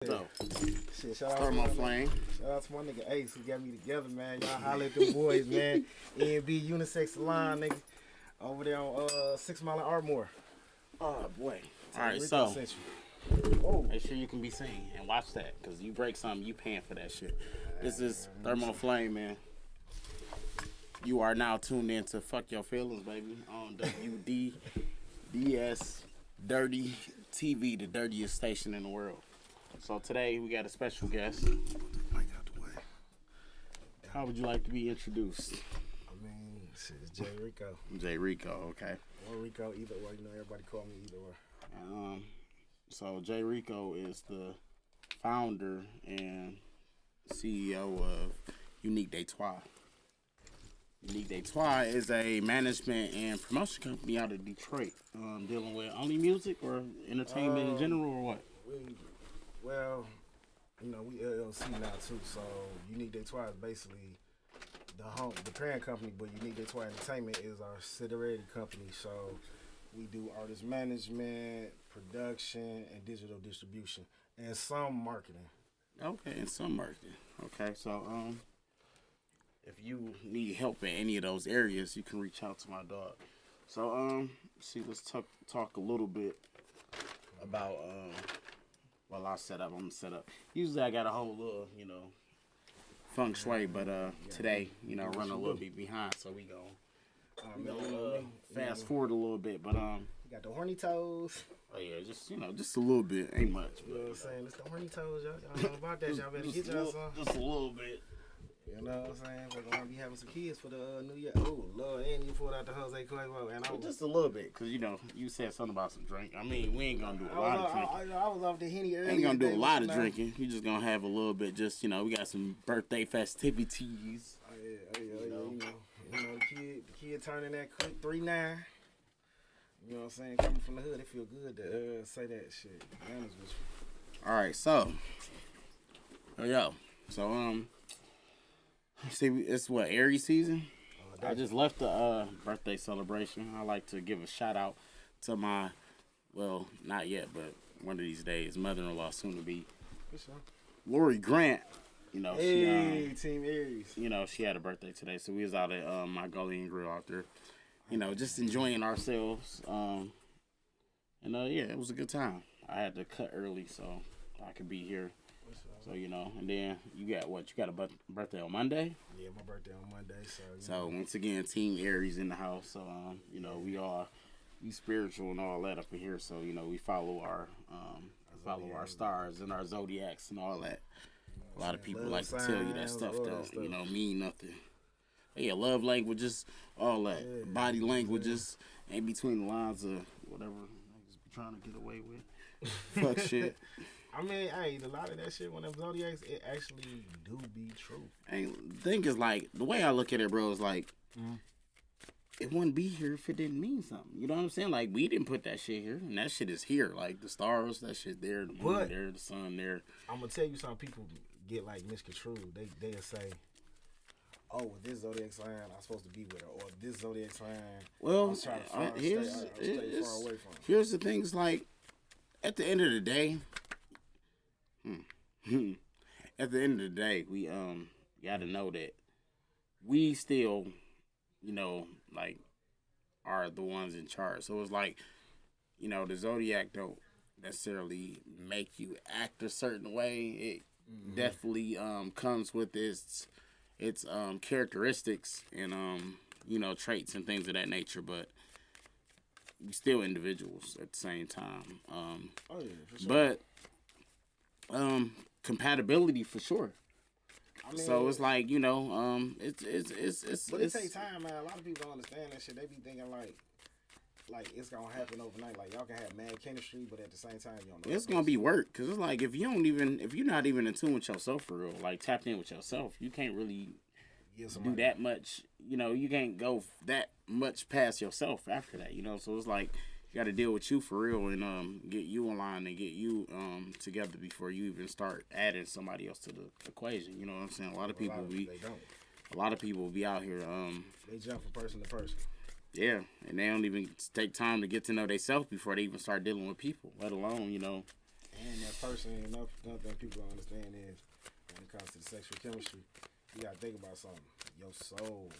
So, Shit, shout out start to my my flame. Shout out to my nigga Ace who got me together, man. Y'all holler at the boys, man. E&B Unisex Salon, nigga. Over there on 6 Mile and Ardmore. Oh boy! All right, Rico so sent you. Oh, make sure you can be seen and watch that, cause you break something, you paying for that shit. This is Thermal Flame, man. You are now tuned in to Fuck Your Feelings, baby, on WDDS Dirty TV, the dirtiest station in the world. So today we got a special guest. I got the way. How would you like to be introduced? I mean, shit, it's Jay Rico. J. Rico, okay. Or Rico, either or. You know, everybody call me either or. So J. Rico is the founder and CEO of Unique Detroit. Unique Detroit is a management and promotion company out of Detroit, dealing with only music or entertainment in general, or what? Well, you know, we LLC now too, so Unique Detroit is basically the parent company, but Unique Detroit Entertainment is our subsidiary company. So we do artist management, production, and digital distribution, and some marketing. Okay, and some marketing. Okay, so if you need help in any of those areas, you can reach out to my dog. So let's talk a little bit about well, I'm set up. Usually I got a whole little, feng shui, but today, running a little bit behind, so we go fast forward a little bit, but You got the horny toes. oh yeah, just a little bit, ain't much. You know what I'm saying? It's the horny toes, y'all know about that. Y'all better get y'all some. Just a little bit. You know what I'm saying? We're gonna be having some kids for the New Year. Oh Lord, and you pulled out the Jose Cuervo, and I was Just a little bit, cause you said something about some drink. I mean, we ain't gonna do a lot of drinking. I was off the Henny earlier. Ain't gonna do a today, lot but of drinking. We just gonna have a little bit. Just we got some birthday festivities. Oh yeah. You know the kid turning that quick 3-9. You know what I'm saying? Coming from the hood, it feel good to say that shit. To be honest with you. All right, so see, it's what, Aries season. I just left the birthday celebration. I like to give a shout out to my, well, not yet, but one of these days, mother-in-law, soon to be, For sure. Lori Grant. Hey, Team Aries. She had a birthday today, so we was out at Mongolian Grill out there, just enjoying ourselves. It was a good time. I had to cut early so I could be here. So, and then you got a birthday on Monday? Yeah, my birthday on Monday. So once again, Team Aries in the house. So, we spiritual and all that up in here. So, we follow our stars and our zodiacs and all that. A lot of people like to tell you that stuff don't, mean nothing. Yeah, love languages, all that. Yeah, body languages, ain't between the lines of whatever niggas be trying to get away with. Fuck shit. I mean, hey, a lot of that shit, when them zodiacs, it actually do be true. And the thing is, like, the way I look at it, bro, is like, it wouldn't be here if it didn't mean something. You know what I'm saying? Like, we didn't put that shit here, and that shit is here. Like, the stars, that shit there, the moon there, the sun there. I'm going to tell you something, people get, like, misconstrued. They'll say, oh, with this zodiac sign, I'm supposed to be with her, or this zodiac sign, well, I'm trying to stay far away from her. Here's the things, like, at the end of the day, we gotta know that we still, like, are the ones in charge. So it's like, the zodiac don't necessarily make you act a certain way. It definitely comes with its characteristics and traits and things of that nature, but we still individuals at the same time. For sure. But compatibility for sure. I mean, so it's like it's. But it takes time, man. A lot of people don't understand that shit. They be thinking like it's gonna happen overnight. Like y'all can have mad chemistry, but at the same time, you don't know. It's gonna be work, because it's like if you're not even in tune with yourself for real, like tapped in with yourself, you can't really do that much. You can't go that much past yourself after that. So it's like you got to deal with you for real and get you in line and get you together before you even start adding somebody else to the equation. You know what I'm saying? A lot of people be out here. They jump from person to person. Yeah, and they don't even take time to get to know themselves before they even start dealing with people, let alone, And that person, another thing people don't understand is when it comes to the sexual chemistry, you gotta think about something. Your souls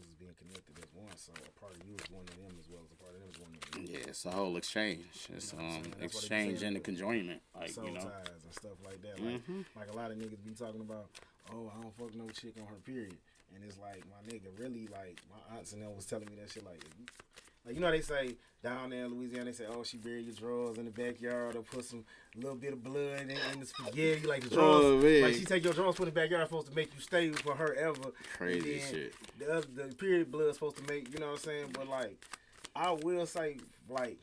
is being connected as one. So a part of you is one of them as well as a part of them is one of them. Yeah, it's a whole exchange. It's exchange and the conjoinment, like soul ties and stuff like that. Like a lot of niggas be talking about, oh, I don't fuck no chick on her period, and it's like my nigga really like my aunts and them was telling me that shit like you know how they say down there in Louisiana, they say, oh, she buried your drawers in the backyard or put some little bit of blood in the spaghetti, like the drawers. Like she take your drawers, put in the backyard, supposed to make you stay for her ever. Crazy shit. The period blood supposed to make, you know what I'm saying? But like, I will say, like,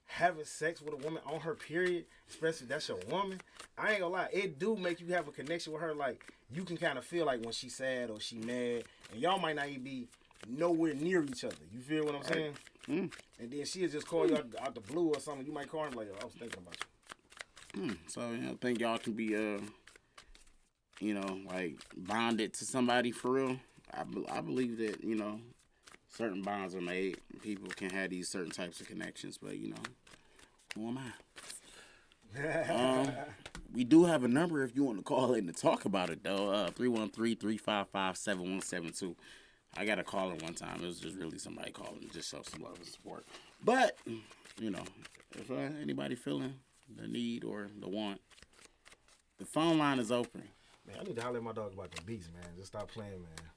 having sex with a woman on her period, especially that's your woman, I ain't gonna lie, it do make you have a connection with her. Like, you can kind of feel like when she's sad or she mad, and y'all might not even be nowhere near each other. You feel what I'm saying? And then she'll just call you out the blue or something. You might call her like, I was thinking about you. So, I think y'all can be, like bonded to somebody for real. I believe that, certain bonds are made. People can have these certain types of connections, but, who am I? We do have a number if you want to call in to talk about it, though. 313-355-7172. I got a caller one time. It was just really somebody calling to just show some love and support. But, if anybody feeling the need or the want, the phone line is open. Man, I need to holler at my dog about the beats, man. Just stop playing, man.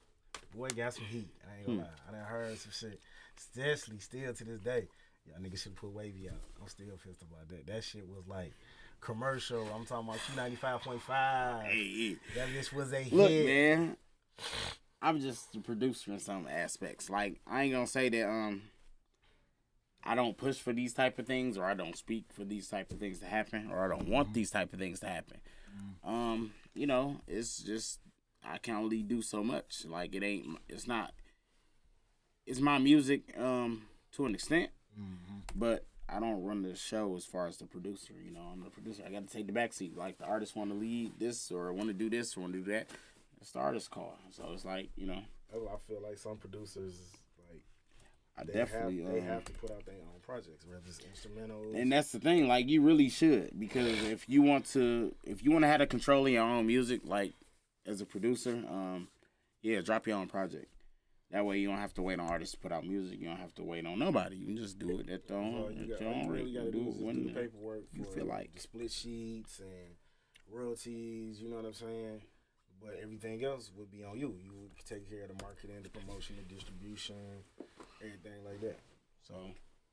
Boy got some heat. I ain't gonna lie. I done heard some shit. Especially still to this day. Y'all niggas should put Wavy out. I'm still pissed about that. That shit was like commercial. I'm talking about Q95.5. Hey. That bitch was a hit. Look, man. I'm just a producer in some aspects. Like, I ain't gonna say that I don't push for these type of things, or I don't speak for these type of things to happen, or I don't want these type of things to happen. It's just I can only do so much. Like, it's my music to an extent, but I don't run the show as far as the producer. I'm the producer. I got to take the backseat. Like, the artist want to lead this, or want to do this, or want to do that. It's the artist call. So it's like, I feel like some producers, like, they definitely have to put out their own projects, whether it's instrumentals. And that's the thing, like, you really should, because if you want to have the control of your own music, like, as a producer, drop your own project. That way you don't have to wait on artists to put out music. You don't have to wait on nobody. You can just do it at your own rate. You gotta do the paperwork you for feel like the split sheets and royalties. You know what I'm saying? But everything else would be on you. You would take care of the marketing, the promotion, the distribution, everything like that. So,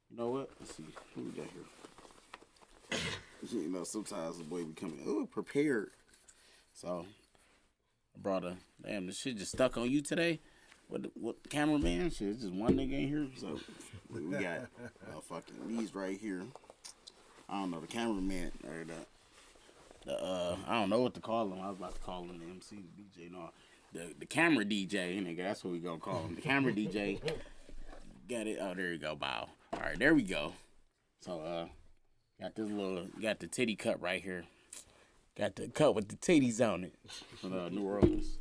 you know what? Let's see. Who we got here? Sometimes the boy be coming, prepared. So, I brought this shit just stuck on you today. What cameraman? Shit, it's just one nigga in here. So, we got fucking these right here. I don't know, the cameraman, or I don't know what to call him. I was about to call him the MC, the DJ, no. The camera DJ, nigga, that's what we gonna call him. The camera DJ. Got it. Oh, there you go, bow. All right, there we go. So, got the titty cup right here. Got the cup with the titties on it from New Orleans.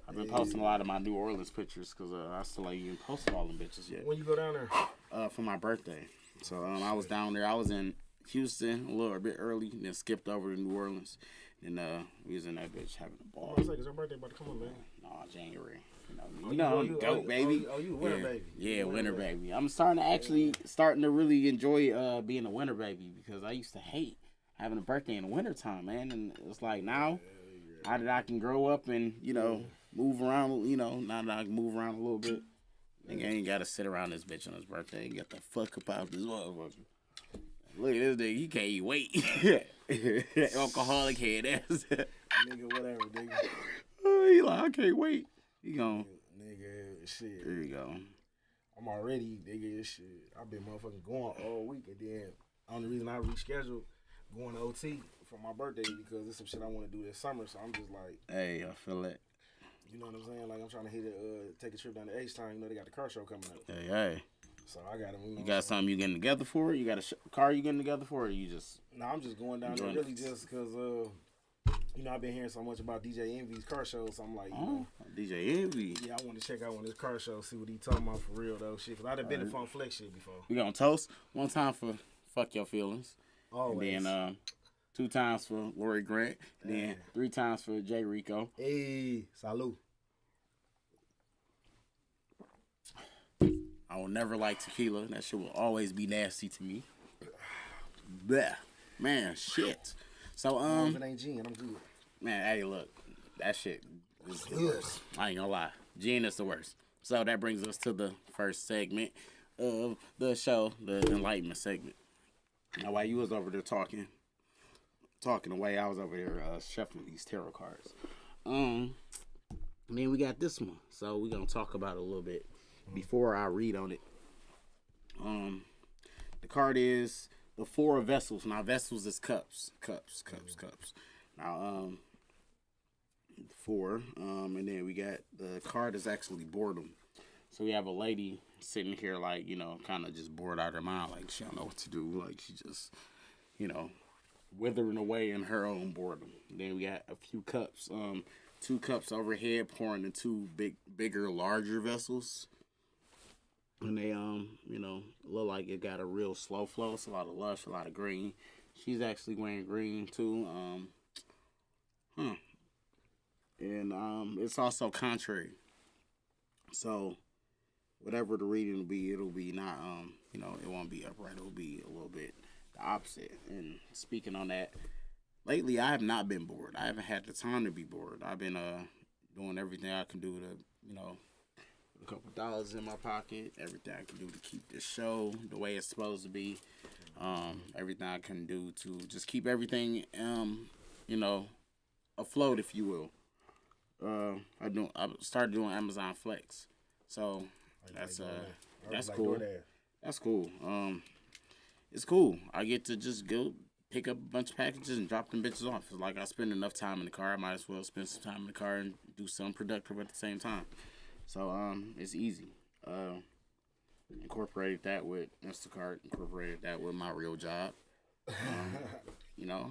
I've been posting a lot of my New Orleans pictures because I still ain't even posted all them bitches yet. When you go down there? For my birthday. So, I was down there. I was in Houston a little bit early, and then skipped over to New Orleans. And we was in that bitch having a ball. Is your birthday about to come on, man? No, January. I'm goat, baby. You a winter baby. Yeah, winter baby. I'm starting to really enjoy being a winter baby, because I used to hate having a birthday in the wintertime, man. And it's like now, now that I can grow up and, move around, now that I can move around a little bit, nigga ain't got to sit around this bitch on his birthday and get the fuck up out this motherfucker. Look at this nigga, he can't even wait. Alcoholic head ass. Nigga, whatever, nigga. He like, I can't wait. He gon' nigga, shit. There you go. I'm already, nigga, shit. I've been motherfucking going all week, and then only reason I rescheduled going to OT for my birthday because there's some shit I want to do this summer, so I'm just like, hey, I feel it. You know what I'm saying? Like, I'm trying to take a trip down to H-Town. They got the car show coming up. Hey. So I got them. You got something you getting together for? You got a car you getting together for, or you just? No, I'm just going down there really just because, I've been hearing so much about DJ Envy's car show, so I'm like, DJ Envy. Yeah, I want to check out one of his car shows, see what he talking about for real though, shit. Cause I done been to Funk Flex shit before. We gonna toast one time for fuck your feelings. Always. And then 2 times for Lori Grant, then 3 times for Jay Rico. Hey, salute. I will never like tequila. That shit will always be nasty to me. Bleh. Man, shit. So, If it ain't gin, I'm good. man, hey, look. That shit is the worst. I ain't gonna lie. Gin is the worst. So that brings us to the first segment of the show, the Enlightenment Segment. Now, while you was over there talking away, I was over there shuffling these tarot cards. And then we got this one. So we're gonna talk about it a little bit before I read on it. The card is the 4 of Vessels. Now, vessels is cups. Now, 4. And then we got the card is actually boredom. So we have a lady sitting here, like, you know, kind of just bored out of her mind, like she don't know what to do, like she just, you know, withering away in her own boredom. Then we got a few cups, 2 cups overhead pouring into bigger, larger vessels. And they, you know, look like it got a real slow flow. It's a lot of lush, a lot of green. She's actually wearing green too. And it's also contrary. So whatever the reading will be, it'll be not, you know, it won't be upright. It'll be a little bit the opposite. And speaking on that, lately I have not been bored. I haven't had the time to be bored. I've been doing everything I can do to, you know, a couple dollars in my pocket, everything I can do to keep this show the way it's supposed to be, everything I can do to just keep everything, you know, afloat, if you will. I started doing Amazon Flex, so that's cool. That's cool. It's cool. I get to just go pick up a bunch of packages and drop them bitches off. It's like I spend enough time in the car. I might as well spend some time in the car and do something productive at the same time. So it's easy. Incorporated that with Instacart. Incorporated that with my real job. You know,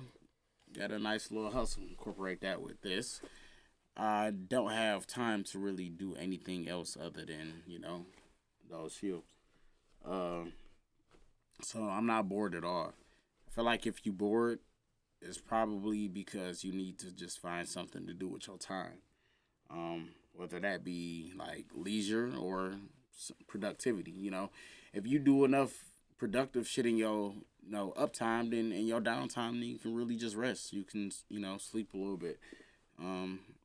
got a nice little hustle. Incorporate that with this. I don't have time to really do anything else other than, you know, those shields. So I'm not bored at all. I feel like if you're bored, it's probably because you need to just find something to do with your time. Whether that be like leisure or productivity, you know. If you do enough productive shit in your, you know, uptime, then in your downtime, then you can really just rest. You can, you know, sleep a little bit.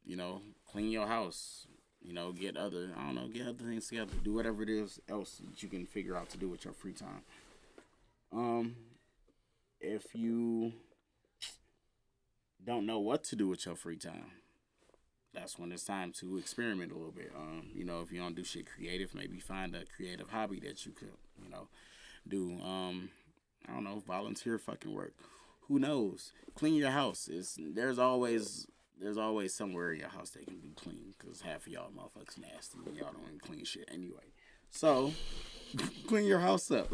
You know, clean your house. You know, get other things together. Do whatever it is else that you can figure out to do with your free time. If you don't know what to do with your free time, that's when it's time to experiment a little bit. You know, if you don't do shit creative, maybe find a creative hobby that you could, you know, do. I don't know, volunteer fucking work. Who knows? Clean your house. There's always somewhere in your house that can be clean, because half of y'all motherfuckers nasty and y'all don't even clean shit anyway. So, clean your house up.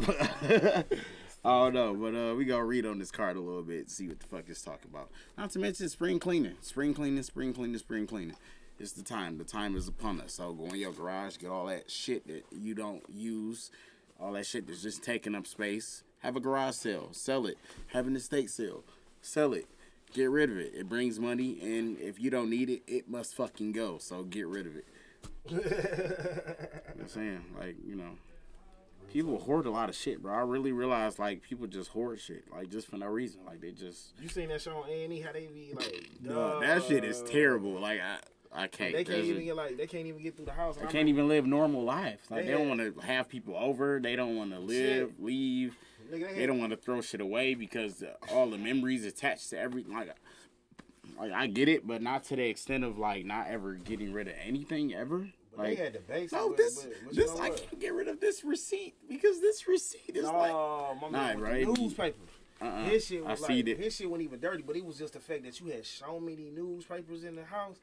I don't know, but we gonna read on this card a little bit, see what the fuck it's talking about. Not to mention spring cleaning. Spring cleaning. It's the time. The time is upon us. So go in your garage, get all that shit that you don't use, all that shit that's just taking up space. Have a garage sale. Sell it. Have an estate sale. Sell it. Get rid of it. It brings money, and if you don't need it, it must fucking go. So get rid of it. You know what I'm saying? Like, you know, people hoard a lot of shit, bro. I really realized, like, people just hoard shit, like, just for no reason. Like, they just... You seen that show on A&E, how they be, like... No, that shit is terrible. Like, I can't. They can't even get through the house. They can't even live normal lives. Like, they don't want to have people over. They don't want to leave. They don't want to throw shit away because all the memories attached to everything. Like, I get it, but not to the extent of, like, not ever getting rid of anything ever. But like, they had debates. No, this I can't get rid of this receipt because this receipt is my man, right? Newspapers. His shit was his shit wasn't even dirty, but it was just the fact that you had so many newspapers in the house.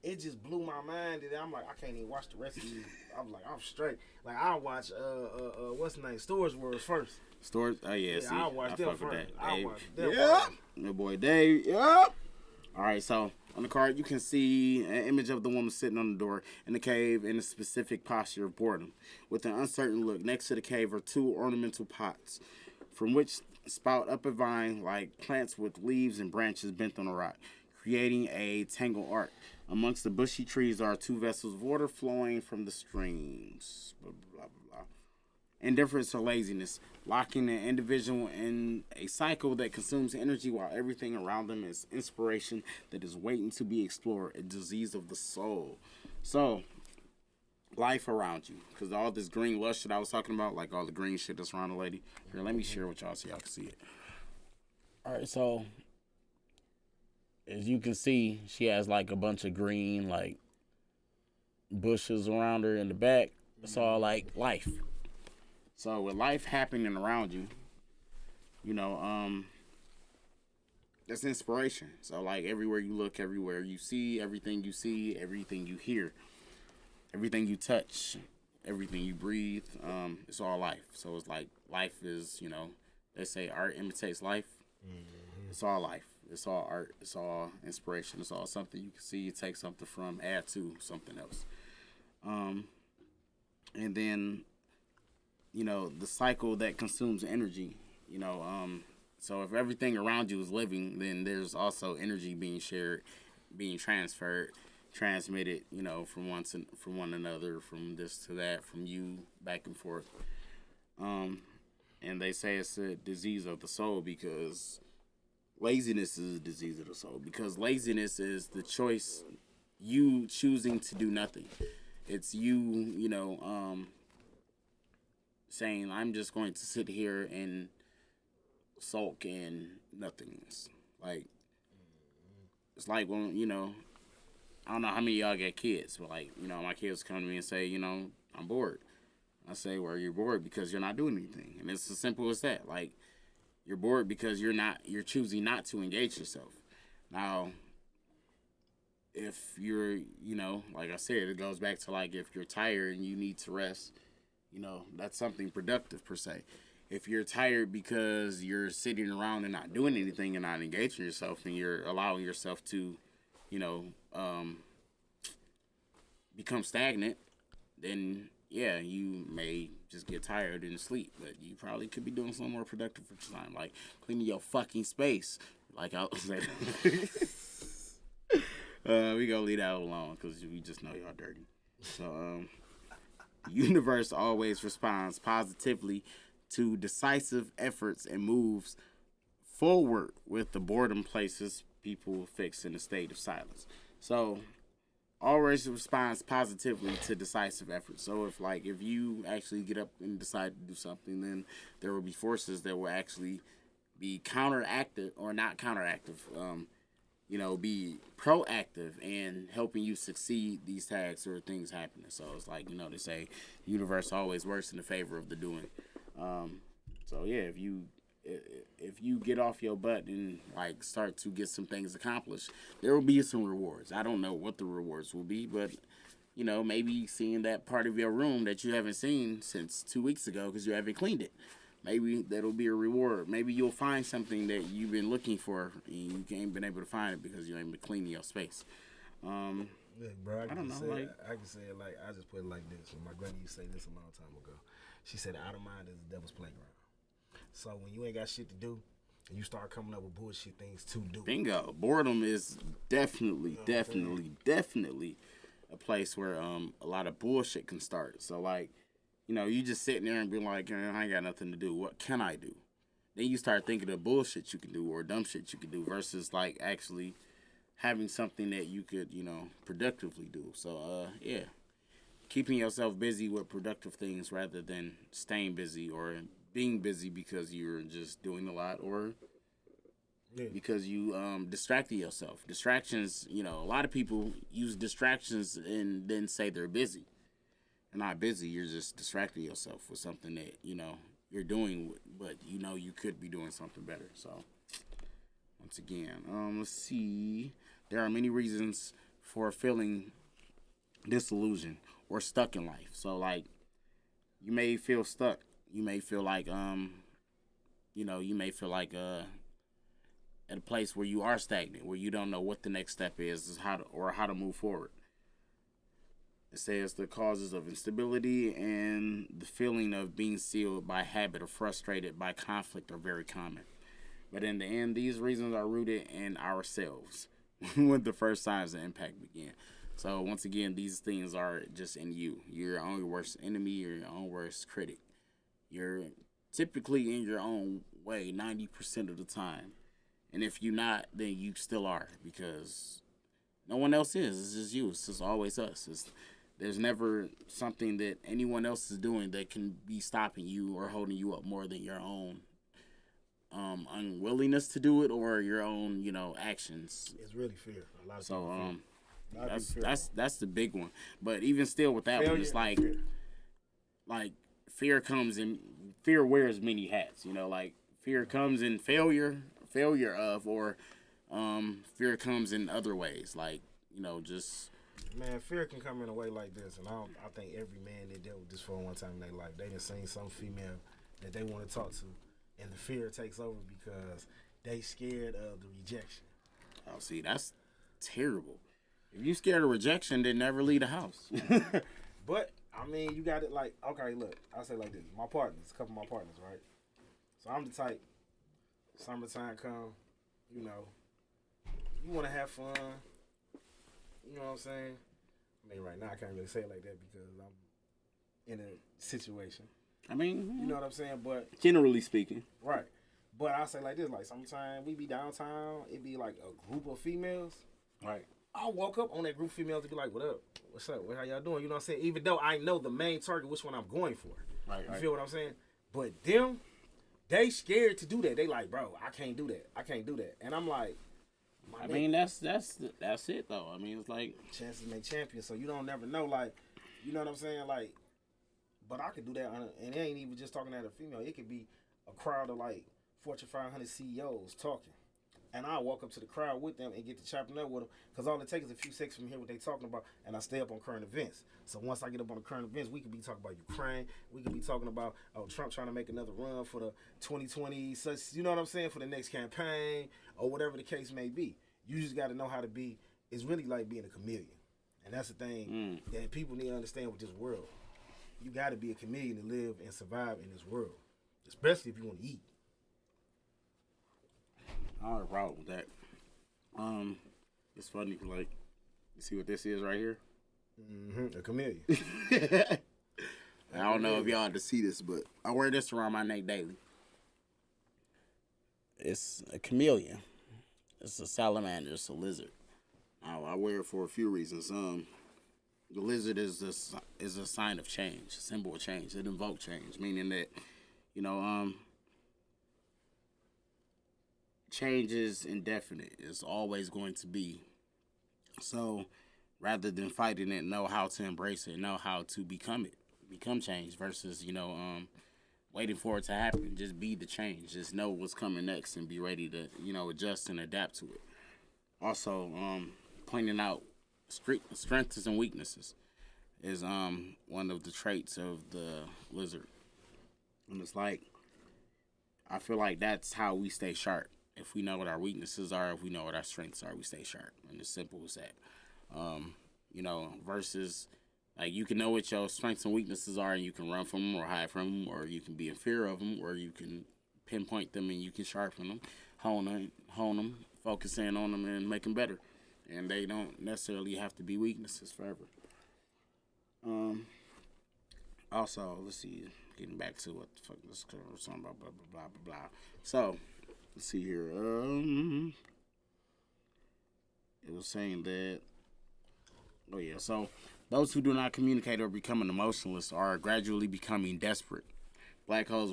It just blew my mind. And I'm like, I can't even watch the rest of these. I'm like, I'm straight. Like, I'll watch what's the name? Storage Wars first. Storage? Oh yeah, see, I'll watch them first. I'll watch them first. My boy Dave. Yep. All right, so on the card you can see an image of the woman sitting on the door in the cave in a specific posture of boredom. With an uncertain look, next to the cave are 2 ornamental pots from which spout up a vine like plants with leaves and branches bent on a rock, creating a tangled arc. Amongst the bushy trees are two vessels of water flowing from the streams. Blah, blah, blah, blah. Indifference or laziness, locking an individual in a cycle that consumes energy while everything around them is inspiration that is waiting to be explored, a disease of the soul. So, life around you, because all this green lush that I was talking about, like all the green shit that's around the lady. Here, let me share with y'all so y'all can see it. All right, so as you can see, she has like a bunch of green like bushes around her in the back. It's all like life. So with life happening around you, you know, that's inspiration. So like everywhere you look, everywhere you see, everything you hear, everything you touch, everything you breathe, it's all life. So it's like life is, you know, they say art imitates life. Mm-hmm. It's all life. It's all art. It's all inspiration. It's all something you can see, you take something from, add to something else. And then, you know, the cycle that consumes energy, you know, so if everything around you is living, then there's also energy being shared, being transferred, transmitted, you know, from one another, from this to that, from you back and forth. And they say it's a disease of the soul because laziness is a disease of the soul, because laziness is the choice, you choosing to do nothing. It's you, you know, saying, I'm just going to sit here and sulk in nothingness. Like, it's like when, you know, I don't know how many of y'all got kids, but like, you know, my kids come to me and say, you know, I'm bored. I say, well, you're bored because you're not doing anything. And it's as simple as that. Like, you're bored because you're choosing not to engage yourself. Now, if you're, you know, like I said, it goes back to like if you're tired and you need to rest, you know, that's something productive per se. If you're tired because you're sitting around and not doing anything and not engaging yourself and you're allowing yourself to, you know, become stagnant, then yeah, you may just get tired and sleep, but you probably could be doing something more productive for your time, like cleaning your fucking space. Like I was saying, we gonna leave that alone because we just know y'all dirty. So, the universe always responds positively to decisive efforts and moves forward with the boredom places people fix in a state of silence. So, always responds positively to decisive efforts. So if you actually get up and decide to do something, then there will be forces that will actually be counteractive or not counteractive, you know, be proactive in helping you succeed these tasks or things happening. So it's like, you know, they say the universe always works in the favor of the doing. So yeah, if you get off your butt and like start to get some things accomplished, there will be some rewards. I don't know what the rewards will be, but you know, maybe seeing that part of your room that you haven't seen since 2 weeks ago because you haven't cleaned it. Maybe that'll be a reward. Maybe you'll find something that you've been looking for and you ain't been able to find it because you ain't been cleaning your space. Look, bro, I don't know. I can say it like I just put it like this. And my granny used to say this a long time ago. She said, "Out of mind is the devil's playground." So when you ain't got shit to do, and you start coming up with bullshit things to do. Bingo. Boredom is definitely a place where a lot of bullshit can start. So like, you know, you just sitting there and be like, I ain't got nothing to do. What can I do? Then you start thinking of bullshit you can do or dumb shit you can do versus like actually having something that you could, you know, productively do. So yeah. Keeping yourself busy with productive things rather than staying busy or being busy because you're just doing a lot or because you distracted yourself. Distractions, you know, a lot of people use distractions and then say they're busy. You're not busy, you're just distracting yourself with something that, you know, you're doing, but you know you could be doing something better. So, once again, let's see. There are many reasons for feeling disillusioned or stuck in life. So, like, you may feel stuck. You may feel like, you know, at a place where you are stagnant, where you don't know what the next step is how to move forward. It says the causes of instability and the feeling of being sealed by habit or frustrated by conflict are very common. But in the end, these reasons are rooted in ourselves when the first signs of impact begin. So once again, these things are just in you. You're your own worst enemy. You're your own worst critic. You're typically in your own way 90% of the time. And if you're not, then you still are because no one else is. It's just you. It's just always us. There's never something that anyone else is doing that can be stopping you or holding you up more than your own unwillingness to do it or your own, actions. It's really fear. A lot of So people that's the big one. But even still with that one, it's like fear comes in fear wears many hats. Like fear comes in failure of, or fear comes in other ways. Like just. Man, fear can come in a way like this, and I think every man that dealt with this for one time in their life, they done seen some female that they want to talk to, and the fear takes over because they scared of the rejection. Oh, see, that's terrible. If you scared of rejection, then never leave the house. But I mean, you got it. Like, okay, look, I say like this: my partners, a couple of my partners, right? So I'm the type. Summertime come, you want to have fun. You know what I'm saying? I mean, right now I can't really say it like that because I'm in a situation. I mean, you know what I'm saying? But generally speaking, right. But I say like this: like sometimes we be downtown, it be like a group of females. Right. I'll walk up on that group of females and be like, "What up? What's up? How y'all doing?" You know what I'm saying? Even though I know the main target, which one I'm going for. Right. You feel what I'm saying? But them, they scared to do that. They like, bro, I can't do that. I can't do that. And I'm like. I mean, that's it though. I mean, it's like chances make champions, so you don't never know. Like, you know what I'm saying? Like, but I could do that, and it ain't even just talking at a female. It could be a crowd of like Fortune 500 CEOs talking, and I walk up to the crowd with them and get to chopping up with them because all it takes is a few seconds from hear what they talking about, and I stay up on current events. So once I get up on the current events, we could be talking about Ukraine. We could be talking about Trump trying to make another run for the 2020, such you know what I'm saying, for the next campaign or whatever the case may be. You just got to know how to be. It's really like being a chameleon, and that's the thing that people need to understand with this world. You got to be a chameleon to live and survive in this world, especially if you want to eat. I don't have a problem with that. It's funny, like, you see what this is right here? A chameleon. I don't know if y'all had to see this, but I wear this around my neck daily. It's a chameleon. It's a salamander. It's a lizard. I wear it for a few reasons. The lizard is a sign of change, a symbol of change. It invokes change, meaning that, change is indefinite. It's always going to be. So, rather than fighting it, know how to embrace it, know how to become change versus, waiting for it to happen. Just be the change. Just know what's coming next and be ready to, adjust and adapt to it. Also, pointing out strengths and weaknesses is one of the traits of the lizard. And it's like, I feel like that's how we stay sharp. If we know what our weaknesses are, if we know what our strengths are, we stay sharp. And it's simple as that. Versus, like, you can know what your strengths and weaknesses are and you can run from them or hide from them, or you can be in fear of them, or you can pinpoint them and you can sharpen them, hone them, focus in on them and make them better. And they don't necessarily have to be weaknesses forever. Also, let's see, getting back to what the fuck this was talking about, blah, blah, blah, blah, blah. So, let's see here. It was saying that, so those who do not communicate or becoming emotionless are gradually becoming desperate. Black holes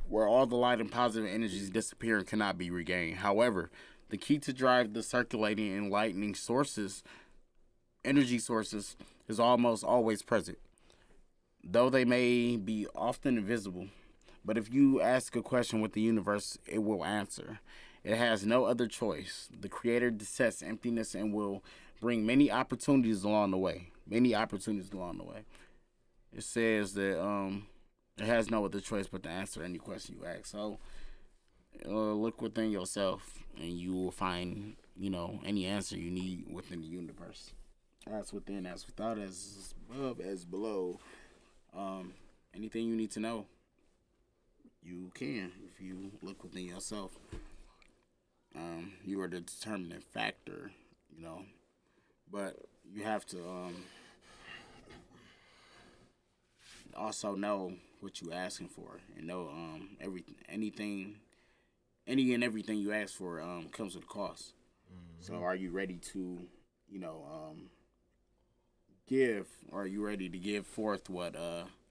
where all the light and positive energies disappear and cannot be regained. However, the key to drive the circulating and enlightening energy sources, is almost always present, though they may be often invisible. But if you ask a question with the universe, it will answer. It has no other choice. The Creator detests emptiness and will bring many opportunities along the way. It says that it has no other choice but to answer any question you ask. So look within yourself, and you will find, any answer you need within the universe. As within, as without, as above, as below. Um, Anything you need to know, you can if you look within yourself. You are the determining factor, you know. But you have to also know what you're asking for, and know any and everything you ask for comes with a cost. So, are you ready to, you know, give? Or are you ready to give forth what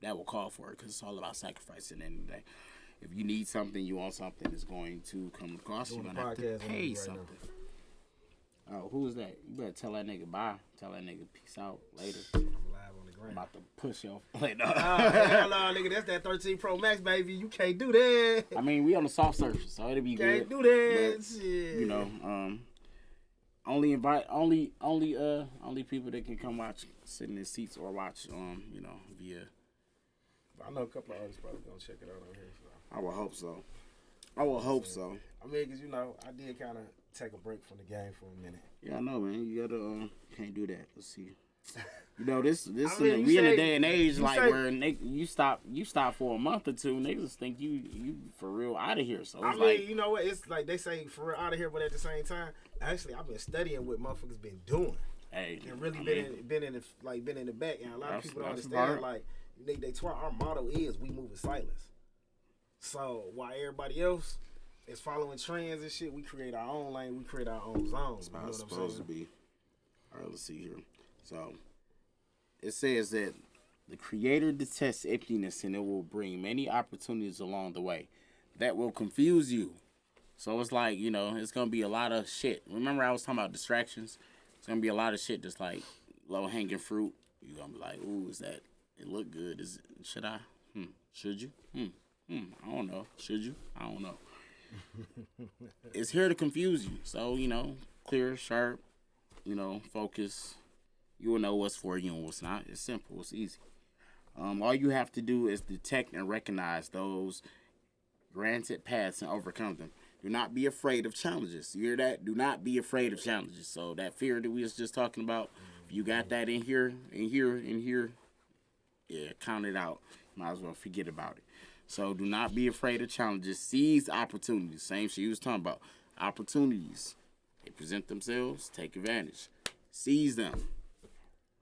that will call for? Because it's all about sacrifice at the end of the day. If you need something, you want something, it's going to come to cost. You're gonna have to pay something. Oh, who is that? You better tell that nigga bye. Tell that nigga peace out later. I'm live on the ground. I'm about to push your. Like, no. Hell no, nigga. That's that 13 Pro Max, baby. You can't do that. I mean, we on the soft surface, so it'll be Can't good. do that. But, shit. you know, only people that can come watch, sit in their seats or watch, you know, via. I know a couple of artists probably gonna check it out on here. So. I will hope so. I will hope so. I mean, cause you know, I did kind of take a break from the game for a minute. Yeah, I know, man. You gotta can't do that. Let's see. You know, this I mean, we in say, a day and age like say, where you stop for a month or two, niggas think you for real out of here. So it's I mean, like, you know what? It's like they say for real out of here, but at the same time, actually, I've been studying what motherfuckers been doing. hey, And really been in the back, and a lot of people don't understand. smart. Like they try. Our motto is we move in silence. So while everybody else is following trends and shit, we create our own lane. We create our own zone. That's You know how what it's I'm supposed to saying? be. All right, let's see here. So it says that the Creator detests emptiness, and it will bring many opportunities along the way that will confuse you. So it's like, you know, it's gonna be a lot of shit. Remember, I was talking about distractions. It's gonna be a lot of shit that's like low hanging fruit. You're gonna be like, ooh, is that? It look good. Should I? Should you? I don't know. Should you? I don't know. It's here to confuse you. So, you know, clear, sharp, you know, focus. You will know what's for you and what's not. It's simple. It's easy. All you have to do is detect and recognize those granted paths and overcome them. Do not be afraid of challenges. You hear that? Do not be afraid of challenges. So that fear that we was just talking about, if you got that in here, yeah, count it out. Might as well forget about it. So do not be afraid of challenges. Seize opportunities. Same shit you was talking about. Opportunities. They present themselves. Take advantage. Seize them.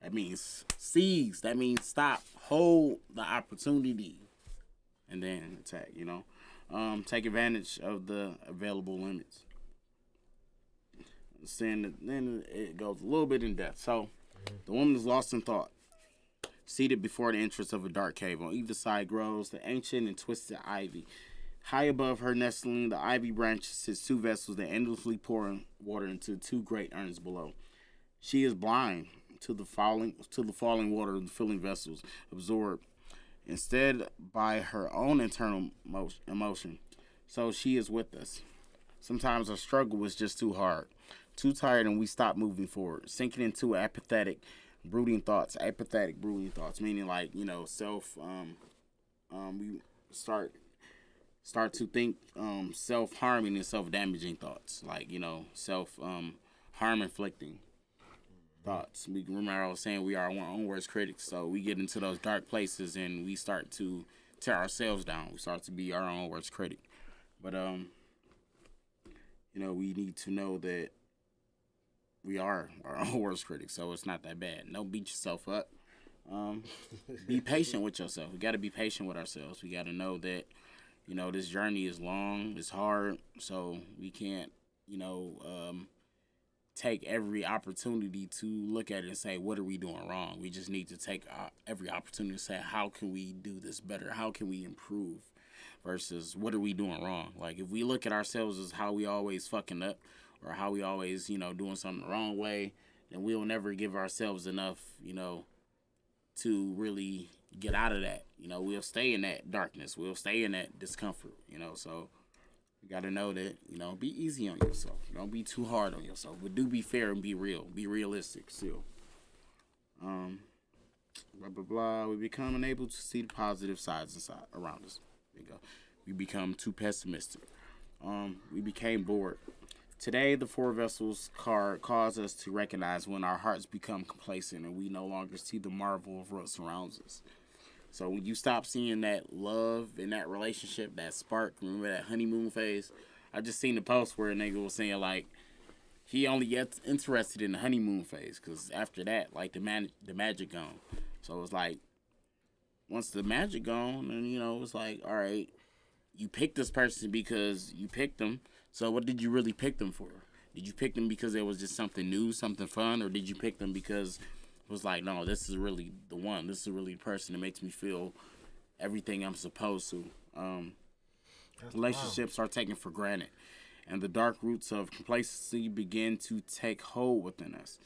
That means seize. That means stop. Hold the opportunity. And then attack, you know. Take advantage of the available limits. Then it goes a little bit in depth. So the woman is lost in thought. Seated before the entrance of a dark cave. On either side grows the ancient and twisted ivy. High above her nestling, the ivy branches sits two vessels that endlessly pour water into two great urns below. She is blind to the falling water of the filling vessels, absorbed instead by her own internal emotion. So she is with us. Sometimes our struggle is just too hard, too tired, and we stop moving forward, sinking into apathetic brooding thoughts, meaning like, you know, we start to think self-harming and self-damaging thoughts, like, you know, harm inflicting thoughts. We remember I was saying we are our own worst critics, so we get into those dark places and we start to tear ourselves down. We start to be our own worst critic. But you know, we need to know that we are our own worst critics, so it's not that bad. Don't beat yourself up. Be patient with yourself. We got to be patient with ourselves. We got to know that, you know, this journey is long, it's hard, so we can't, you know, take every opportunity to look at it and say, what are we doing wrong? We just need to take every opportunity to say, how can we do this better? How can we improve? Versus, what are we doing wrong? Like, if we look at ourselves as how we always fucking up, or how we always, you know, doing something the wrong way, then we'll never give ourselves enough, you know, to really get out of that. You know, we'll stay in that darkness. We'll stay in that discomfort, you know. So you got to know that, you know, be easy on yourself. Don't be too hard on yourself. But do be fair and be real. Be realistic still. Blah, blah, blah. We become unable to see the positive sides around us. There you go. We become too pessimistic. We became bored. Today, the Four Vessels card calls us to recognize when our hearts become complacent and we no longer see the marvel of what surrounds us. So when you stop seeing that love in that relationship, that spark, remember that honeymoon phase? I just seen the post where a nigga was saying, like, he only gets interested in the honeymoon phase because after that, like, the magic gone. So it's like, once the magic gone, and, you know, it's like, all right, you picked this person because you picked them. So what did you really pick them for? Did you pick them because it was just something new, something fun, or did you pick them because it was like, no, this is really the one. This is really the person that makes me feel everything I'm supposed to. Relationships are taken for granted, and the dark roots of complacency begin to take hold within us.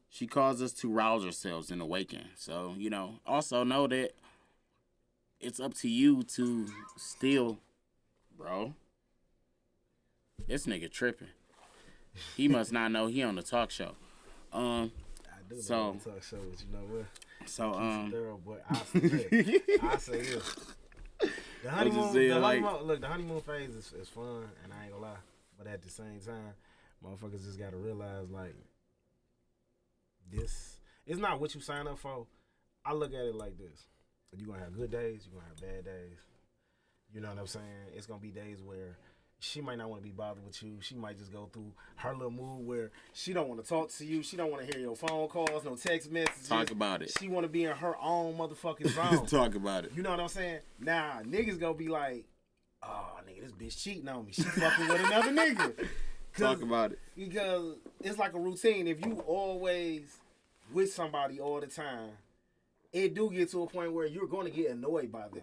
She calls us to rouse ourselves and awaken. So, you know, also know that it's up to you to still, bro. This nigga tripping. He must not know he on the talk show. I do so, know the talk show, but you know what? So, thorough, but I say this. The honeymoon phase is fun, and I ain't gonna lie. But at the same time, motherfuckers just gotta realize, like, this, it's not what you sign up for. I look at it like this. You're gonna have good days, you're gonna have bad days. You know what I'm saying? It's gonna be days where she might not want to be bothered with you. She might just go through her little mood where she don't want to talk to you. She don't want to hear your phone calls, no text messages. Talk about it. She want to be in her own motherfucking zone. Talk about it. You know what I'm saying? Nah, niggas gonna be like, oh, nigga, this bitch cheating on me. She fucking with another nigga. Talk about it. Because it's like a routine. If you always with somebody all the time, it do get to a point where you're going to get annoyed by them.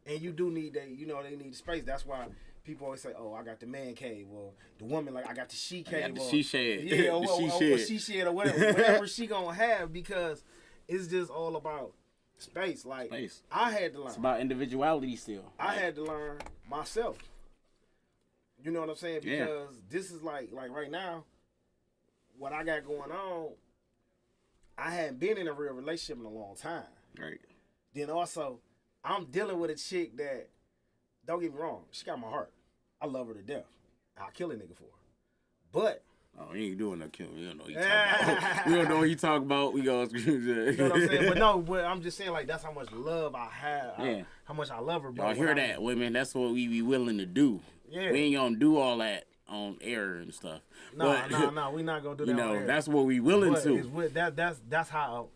And you do need they need space. That's why people always say, oh, I got the man cave. Well, the woman, like, I got the she cave. The she shed. Yeah, or she shed or whatever she going to have, because it's just all about space. Like, space. I had to learn. It's about individuality still. I had to learn myself. You know what I'm saying? Because this is like right now, what I got going on, I hadn't been in a real relationship in a long time. Right. Then also, I'm dealing with a chick that, don't get me wrong, she got my heart. I love her to death. I'll kill a nigga for her. But oh, he ain't doing no killing. We don't know what he talking about. We don't know what he talking about. We go. You know what I'm saying? But no, but I'm just saying, like, that's how much love I have. Yeah. How much I love her. Y'all hear that, women? That's what we be willing to do. Yeah. We ain't gonna do all that on air and stuff. No, we not gonna do that. You know, on air. that's what we willing but to. That's how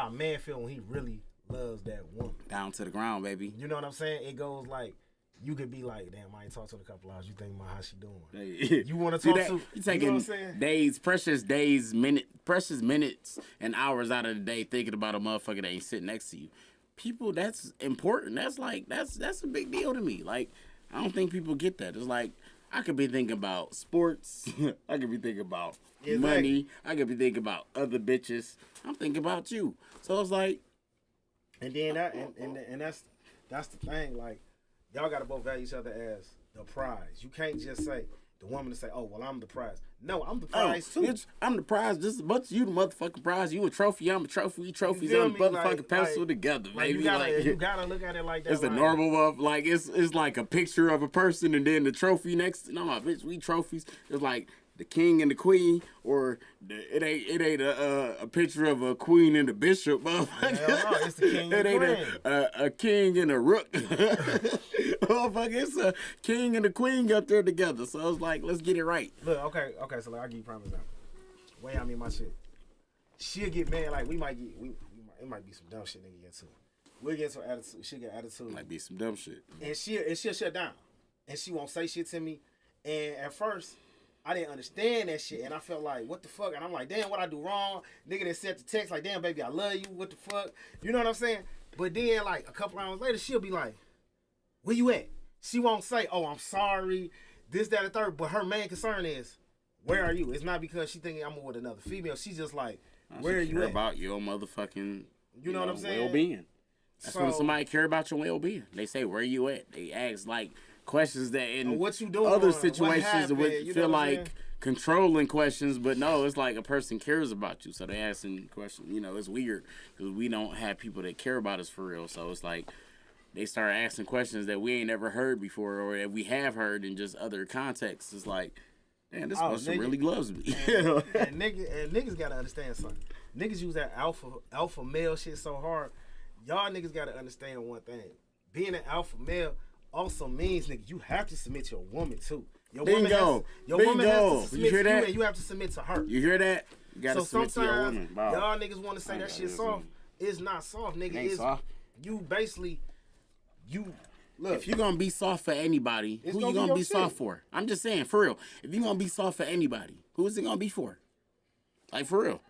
a man feel when he really loves that woman. Down to the ground, baby. You know what I'm saying? It goes like, you could be like, damn, I ain't talked to her in a couple hours. You think about how she doing? Hey. You want to talk to? You taking know what I'm saying? precious minutes and hours out of the day thinking about a motherfucker that ain't sitting next to you. People, that's important. That's like that's a big deal to me. Like, I don't think people get that. It's like, I could be thinking about sports. I could be thinking about money. I could be thinking about other bitches. I'm thinking about you. So it's like, and then that's the thing. Like, y'all gotta both value each other as the prize. You can't just say the woman to say, "Oh, well, I'm the prize." No, I'm the prize too. Bitch, I'm the prize just as much as you the motherfucking prize. You a trophy, I'm a trophy. We trophies on the motherfucking pencil together, baby. You gotta look at it like that. It's a normal of, like, it's like a picture of a person and then the trophy next. No, bitch, we trophies. It's like the king and the queen, or it ain't a picture of a queen and a bishop, motherfucker. Hell no, it's the king and the queen. A king and a rook. Motherfucker, it's a king and a queen up there together. So it's like, let's get it right. Look, okay, so like, I'll give you a prime example. Way I mean my shit. She'll get mad, like, it might be some dumb shit nigga get into. We'll get into attitude. She'll get attitude. Might be some dumb shit. And she'll shut down. And she won't say shit to me. And at first, I didn't understand that shit, and I felt like, what the fuck? And I'm like, damn, what I do wrong? Nigga that sent the text like, damn, baby, I love you. What the fuck? You know what I'm saying? But then, like, a couple hours later, she'll be like, where you at? She won't say, oh, I'm sorry, this, that, and third. But her main concern is, where are you? It's not because she thinking I'm with another female. She's just like, where are you at? About your motherfucking, you know what I'm saying? Well-being. That's when somebody care about your well-being. They say, where you at? They ask, like, questions that in what you doing, other situations would feel like saying? Controlling questions, but no, it's like a person cares about you, so they asking questions. You know, it's weird because we don't have people that care about us for real. So it's like they start asking questions that we ain't ever heard before, or that we have heard in just other contexts. It's like, Man, this person really loves me. and niggas gotta understand something. Niggas use that alpha male shit so hard. Y'all niggas gotta understand one thing. Being an alpha male also means, nigga, you have to submit to your woman too. Your woman has to submit to you, and you have to submit to her. You hear that? You gotta submit to your woman. Wow. Y'all niggas want to say that shit soft. It's not soft, nigga. It's soft. You basically, look. If you're gonna be soft for anybody, who you gonna be soft for? I'm just saying, for real. If you're gonna be soft for anybody, who is it gonna be for? Like, for real.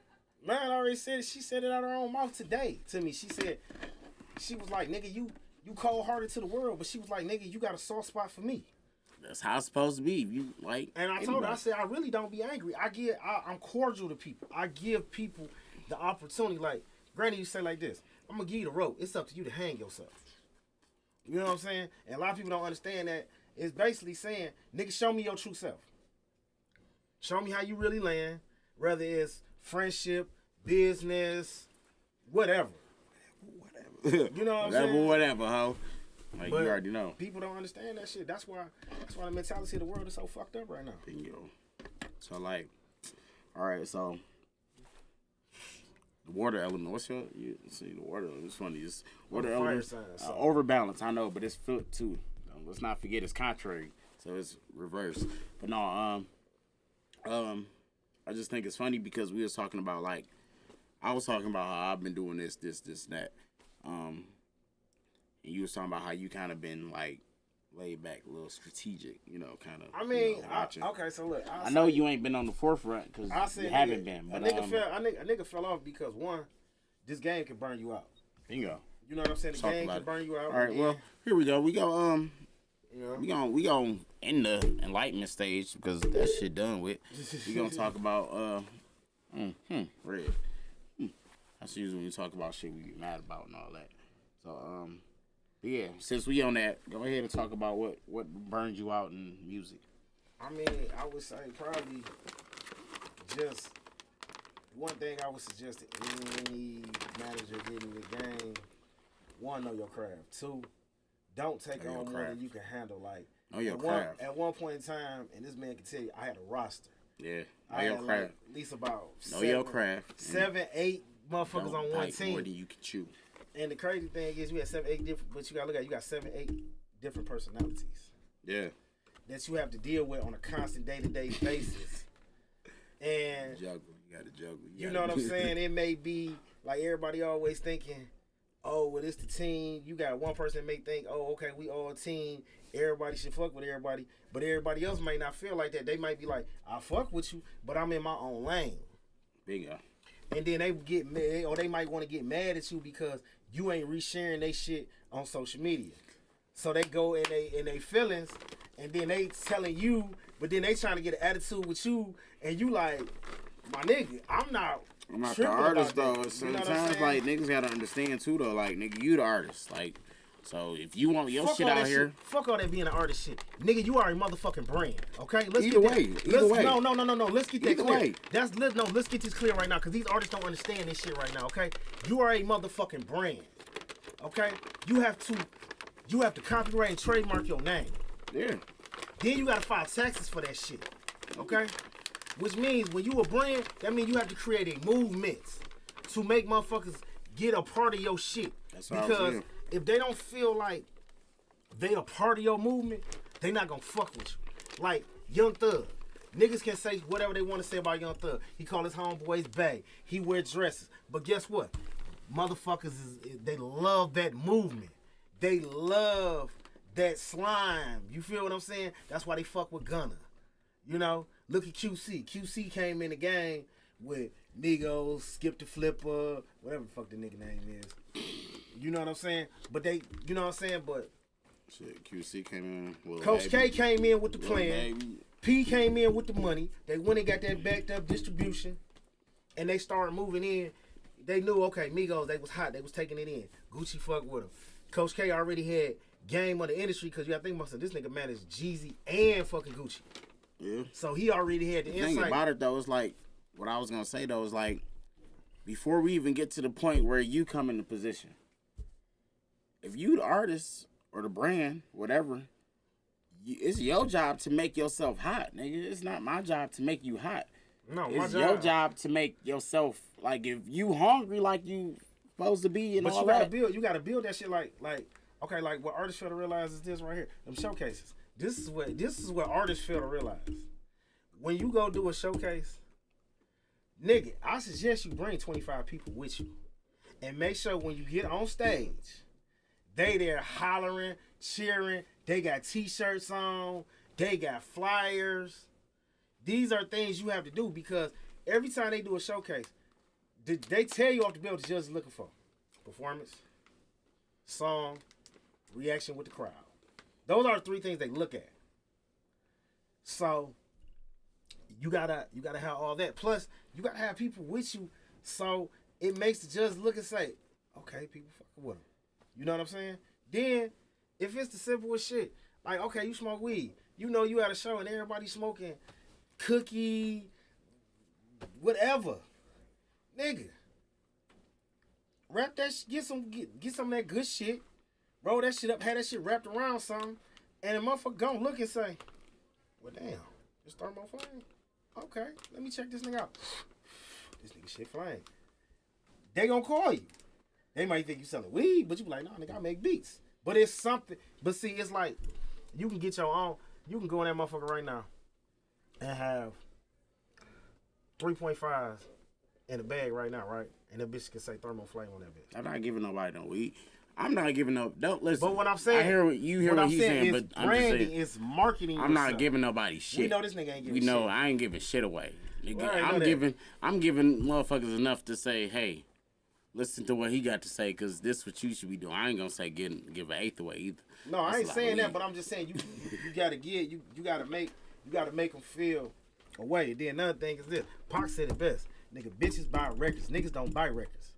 Man, I already said it. She said it out of her own mouth today to me. She was like, nigga, you cold-hearted to the world, but she was like, nigga, you got a soft spot for me. That's how it's supposed to be. You like. And I told her, I said, I really don't be angry. I'm cordial to people. I give people the opportunity. Like, Granny, you say like this, I'm gonna give you the rope. It's up to you to hang yourself. You know what I'm saying? And a lot of people don't understand that. It's basically saying, nigga, show me your true self. Show me how you really land, whether it's friendship, business, whatever. You know what I'm saying? Whatever, ho. Like, but you already know. People don't understand that shit. That's why the mentality of the world is so fucked up right now. Bingo. So, like, all right, so the water element. What's your? You see the water element. It's funny. It's water element. Overbalance. I know, but it's flipped too. Let's not forget it's contrary. So it's reversed. But no, I just think it's funny because we was talking about, like, I was talking about how I've been doing this, that. And you was talking about how you kind of been, like, laid back, a little strategic, kind of. I mean, okay, so look. I know you ain't been on the forefront because you haven't been. But a nigga fell off because, one, this game can burn you out. Bingo. You know what I'm saying? The game can burn you out. All right, well, here we go. We go, we gonna end the enlightenment stage because that shit done with. We gonna talk about, red. That's usually when you talk about shit we get mad about and all that. So, yeah, since we on that, go ahead and talk about what burns you out in music. I mean, I would say probably just one thing I would suggest to any manager getting in the game. One, know your craft. Two, don't take on more than you can handle. Like, know your craft. At one point in time, and this man can tell you, I had a roster. Yeah, know I your had craft. Like, at least about your craft. 7, 8 motherfuckers on one team. More than you can chew. And the crazy thing is, you had 7, 8 different, but you gotta look at, you got 7, 8 different personalities. Yeah. That you have to deal with on a constant day-to-day basis. And juggle, you gotta juggle. You know what I'm saying? It may be like everybody always thinking, oh, well, it's the team. You got one person that may think, oh, okay, we all a team. Everybody should fuck with everybody. But everybody else may not feel like that. They might be like, I fuck with you, but I'm in my own lane. Bingo. And then they get mad, or they might want to get mad at you because you ain't resharing they shit on social media. So they go in they feelings, and then they telling you, but then they trying to get an attitude with you, and you like, my nigga, I'm not the artist though. Sometimes like niggas gotta understand too though. Like, nigga, you the artist. Like, so if you want your shit out here, fuck all that being an artist shit, nigga. You are a motherfucking brand, okay? Either way. No. Let's get that clear. Let's get this clear right now, because these artists don't understand this shit right now, okay? You are a motherfucking brand, okay? You have to copyright and trademark your name. Yeah. Then you gotta file taxes for that shit, okay? Which means when you a brand, that means you have to create a movement to make motherfuckers get a part of your shit. That's because if they don't feel like they a part of your movement, they not gonna fuck with you. Like Young Thug. Niggas can say whatever they want to say about Young Thug. He call his homeboys bae. He wear dresses. But guess what? Motherfuckers, they love that movement. They love that slime. You feel what I'm saying? That's why they fuck with Gunna. You know? Look at QC. QC came in the game with Migos, Skip the Flipper, whatever the fuck the nigga name is. You know what I'm saying? But you know what I'm saying? But shit, QC came in. Coach K came in with the plan. P came in with the money. They went and got that backed up distribution, and they started moving in. They knew, okay, Migos, they was hot. They was taking it in. Gucci fucked with them. Coach K already had game of the industry, because you gotta think about this nigga managed Jeezy and fucking Gucci. Yeah. So he already had the insight. The thing about it though is like, what I was gonna say though is like, before we even get to the point where you come in the position, if you the artist or the brand, whatever, it's your job to make yourself hot, nigga. It's not my job to make you hot. No, it's your job to make yourself, like, if you hungry like you supposed to be and but all that. But you gotta build that shit like okay, like what artists fail to realize is this right here. Them showcases. This is what artists fail to realize. When you go do a showcase, nigga, I suggest you bring 25 people with you. And make sure when you get on stage, they there hollering, cheering, they got t-shirts on, they got flyers. These are things you have to do because every time they do a showcase, they tell you off the bill what the judge is looking for. Performance, song, reaction with the crowd. Those are the three things they look at. So you gotta have all that. Plus, you gotta have people with you so it makes the judge look and say, okay, people fucking with them. You know what I'm saying? Then, if it's the simplest shit, like, okay, you smoke weed. You know you at a show and everybody smoking cookie, whatever. Nigga. Wrap that get some of that good shit. Roll that shit up, have that shit wrapped around something, and the motherfucker gon' look and say, well, damn, this thermo flame? Okay, let me check this nigga out. This nigga shit flame. They gonna call you. They might think you selling weed, but you be like, nah, nigga, I make beats. But it's something. But see, it's like, you can get your own. You can go in that motherfucker right now and have 3.5s in a bag right now, right? And that bitch can say thermal flame on that bitch. I'm not giving nobody no weed. I'm not giving up. Don't listen. But what I'm saying, I hear what you hear what he's saying, but I'm just saying, it's marketing. I'm not giving nobody shit. We know this nigga ain't giving shit. We know I ain't giving shit away. Nigga, Well, I'm giving motherfuckers enough to say, hey, listen to what he got to say, because this what you should be doing. I ain't gonna say give an eighth away either. No, I ain't saying that, but I'm just saying you gotta get you gotta make them feel a way. And then another thing is this: Pac said it best. Nigga, bitches buy records. Niggas don't buy records.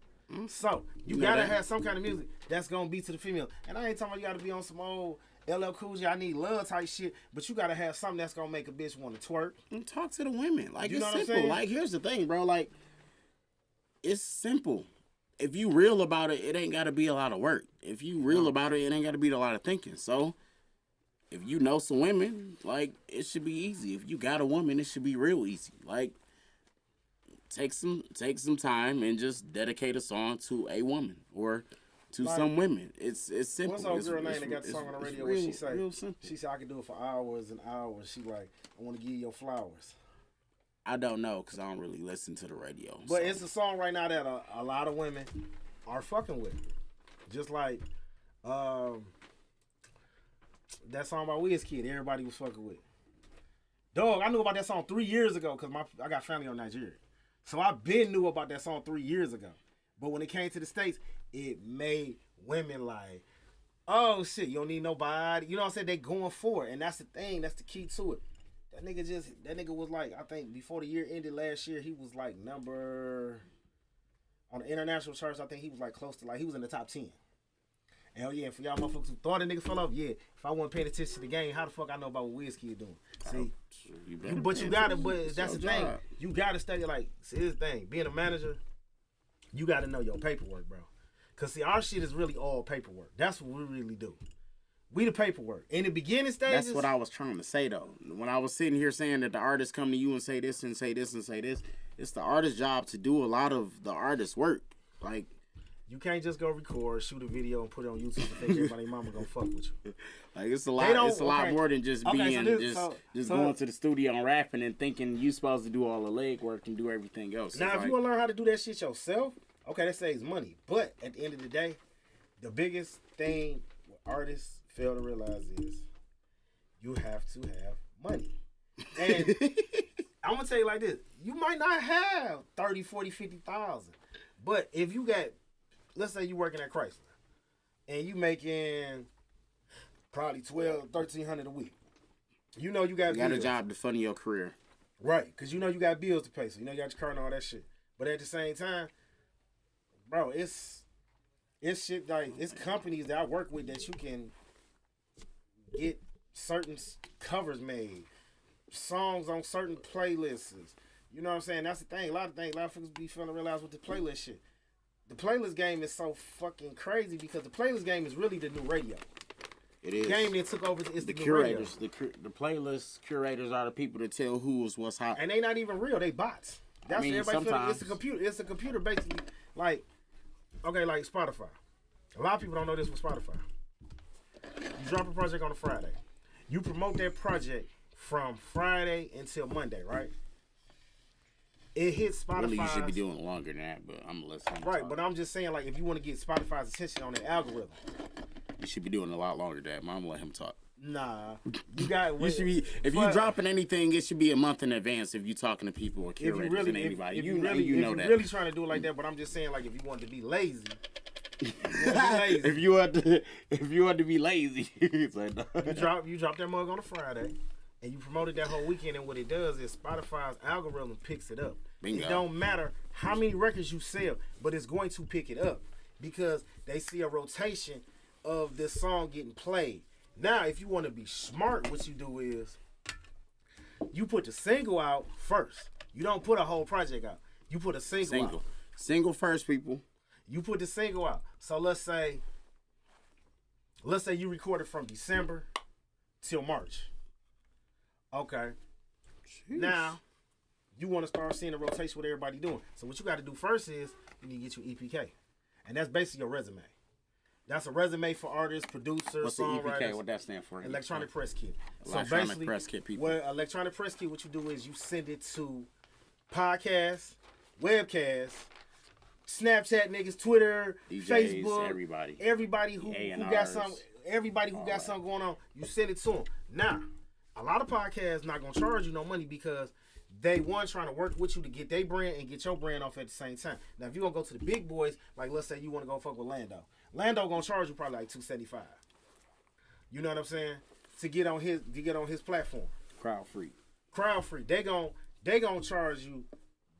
So you gotta have some kind of music that's gonna be to the female. And I ain't talking about you gotta be on some old LL Cool J, I need love type shit, but you gotta have something that's gonna make a bitch want to twerk. And talk to the women. Like, you it's know what I'm simple. saying? Like, here's the thing, bro. Like, it's simple. If you real about it, it ain't gotta be a lot of work. If you real about it, it ain't gotta be a lot of thinking. So if you know some women, like, it should be easy. If you got a woman, it should be real easy. Like, take some time and just dedicate a song to a woman or to some women. It's simple. What's our girl name that got the song on the radio? What she say? Real simple. She said I could do it for hours and hours. She like, I want to give you your flowers. I don't know because I don't really listen to the radio. But it's a song right now that a lot of women are fucking with. Just like that song by Wizkid, everybody was fucking with. Dog, I knew about that song 3 years ago because I got family on Nigeria. So I been knew about that song 3 years ago. But when it came to the States, it made women like, oh shit, you don't need nobody. You know what I'm saying? They going for it. And that's the thing. That's the key to it. That nigga was like, I think before the year ended last year, he was like number, on the international charts, I think he was like close to, like, he was in the top 10. Hell yeah, for y'all motherfuckers who thought the nigga fell off, yeah. If I wasn't paying attention to the game, how the fuck I know about what Wizkid doing? See? But that's the thing. You gotta study, like, see, this thing. Being a manager, you gotta know your paperwork, bro. Cause see, our shit is really all paperwork. That's what we really do. We the paperwork. In the beginning stages. That's what I was trying to say though. When I was sitting here saying that the artists come to you and say this and say this and say this, it's the artist's job to do a lot of the artist's work. Like, you can't just go record, shoot a video, and put it on YouTube and think everybody's mama gonna fuck with you. Like, it's a lot. It's a lot more than just being going to the studio and rapping and thinking you supposed to do all the leg work and do everything else. Now, if you want to learn how to do that shit yourself, okay, that saves money. But at the end of the day, the biggest thing artists fail to realize is you have to have money. And I'm gonna tell you like this: you might not have 30, 40, 50,000, but if you got, let's say you working at Chrysler and you making probably 1,300 a week. You know you got a job to fund your career. Right, because you know you got bills to pay, so you know you got your car and all that shit. But at the same time, bro, it's shit like, it's companies that I work with that you can get certain covers made, songs on certain playlists. You know what I'm saying? That's the thing. A lot of folks be feeling to realize with the playlist shit. The playlist game is so fucking crazy because the playlist game is really the new radio. It is. Game that took over the curators. The playlist curators are the people that tell what's hot. And they not even real. They bots. That's what everybody feels. It's a computer. It's a computer basically. Like, okay, like Spotify. A lot of people don't know this with Spotify. You drop a project on a Friday. You promote that project from Friday until Monday, right? It hits Spotify. Really, you should be doing longer than that, but I'm listening. Right, but I'm just saying, like, if you want to get Spotify's attention on the algorithm, you should be doing a lot longer than that. I'm gonna let him talk. Nah, you got. You should be. If you're dropping anything, it should be a month in advance. If you're talking to people or curators really, and anybody, if you know that. If you're really trying to do it like that, but I'm just saying, like, if you want to be lazy. If you want to be lazy, like, no. you drop that mug on a Friday, and you promote it that whole weekend. And what it does is Spotify's algorithm picks it up. Bingo. It don't matter how many records you sell, but it's going to pick it up because they see a rotation of this song getting played. Now, if you want to be smart, what you do is you put the single out first. You don't put a whole project out. You put a single out. Single first, people. You put the single out. So let's say you recorded from December till March. Okay. Jeez. Now, you want to start seeing the rotation what everybody doing. So what you got to do first is you need to get your EPK. And that's basically your resume. That's a resume for artists, producers, what's songwriters. What's the EPK? What that stand for? Electronic Press Kit. Electronic Press Kit, people. Well, Electronic Press Kit, what you do is you send it to podcasts, webcasts, Snapchat niggas, Twitter, DJs, Facebook, everybody who got something going on, you send it to them. Now, a lot of podcasts not gonna charge you no money because they trying to work with you to get their brand and get your brand off at the same time. Now, if you gonna go to the big boys, like let's say you want to go fuck with Lando gonna charge you probably like $275. You know what I'm saying? To get on his platform. Crowd free. They gonna charge you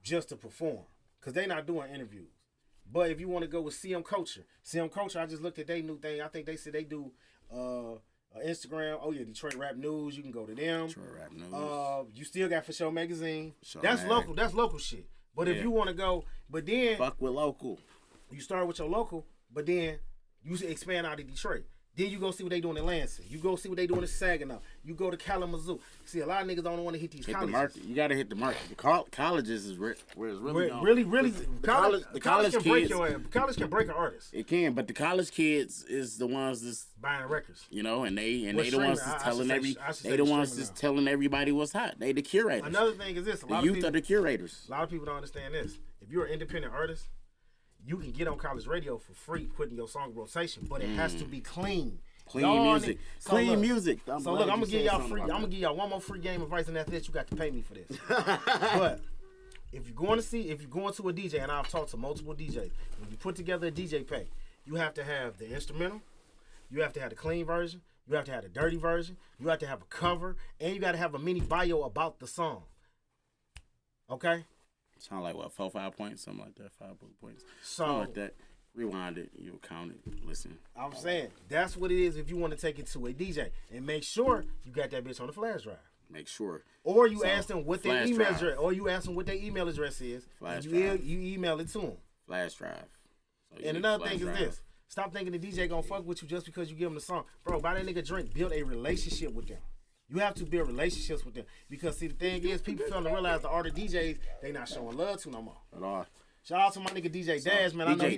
just to perform because they not doing interviews. But if you want to go with CM Culture, I just looked at their new thing. I think they said they do Instagram. Oh yeah, Detroit Rap News. You can go to them. Detroit Rap News. You still got For Show Magazine. That's local. That's local shit. But if you want to go, but then fuck with local. You start with your local, but then you expand out of Detroit. Then you go see what they doing in Lansing. You go see what they doing in Saginaw. You go to Kalamazoo. See, a lot of niggas don't want to hit these colleges. The market. You got to hit the market. The colleges is where it's really going. Really, college can kids, break your ass. College can break an artist. It can, but the college kids is the ones that's buying records. You know, and they the ones that's telling everybody what's hot. They the curators. Another thing is this: the youth are the curators. A lot of people don't understand this. If you're an independent artist, you can get on college radio for free, putting your song in rotation, but it has to be clean. Clean music. Clean music. So look, I'm gonna give y'all free. I'm gonna give y'all one more free game advice, and after that, you got to pay me for this. But if you're going to a DJ, and I've talked to multiple DJs, when you put together a DJ pay, you have to have the instrumental, you have to have the clean version, you have to have the dirty version, you have to have a cover, and you got to have a mini bio about the song. Okay. Sound like what, 4-5 points, something like that, 5 points, so something like that. Rewind it, you'll count it, listen. I'm saying that's what it is if you want to take it to a DJ, and make sure you got that bitch on the flash drive. Make sure. Or you ask them what their email address, or you ask them what their email address is. Flash drive. You email it to them. Flash drive. So and another thing is this: stop thinking the DJ gonna fuck with you just because you give them the song, bro. Buy that nigga drink. Build a relationship with them. You have to build relationships with them because see the thing is, people failing to realize the art of DJs they not showing love to no more. At all. Shout out to my nigga DJ Dash, man. I know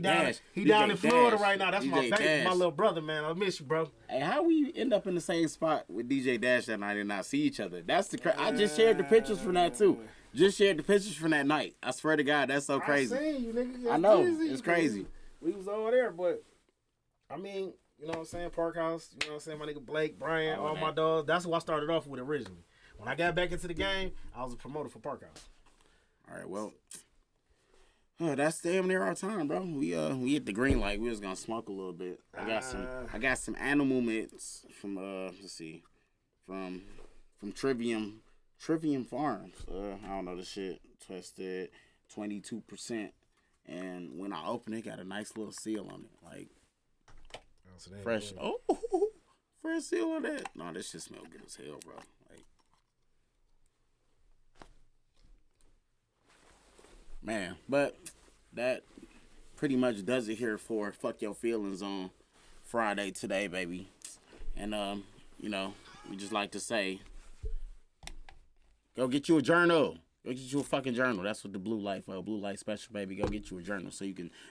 he down in Florida right now. That's my baby, my little brother, man. I miss you, bro. Hey, how we end up in the same spot with DJ Dash that night and not see each other? That's the I just shared the pictures from that too. Just shared the pictures from that night. I swear to God, that's so crazy. I seen you, nigga. I know. It's crazy. We was over there, but I mean, you know what I'm saying? Park House, you know what I'm saying? My nigga Blake, Brian, all my dogs. That's who I started off with originally. When I got back into the game, I was a promoter for Park House. All right, well. That's damn near our time, bro. We hit the green light. We was gonna smoke a little bit. I got some animal mints from let's see, from Trivium Farms. I don't know the shit. Tested 22%, and when I open it, got a nice little seal on it, like fresh. Oh, fresh seal on that. No, this shit smell good as hell, bro. Like, man, but that pretty much does it here for Fuck Your Feelings on Friday today, baby. And you know, we just like to say, go get you a journal. Go get you a fucking journal. That's what the blue light special, baby. Go get you a journal so you can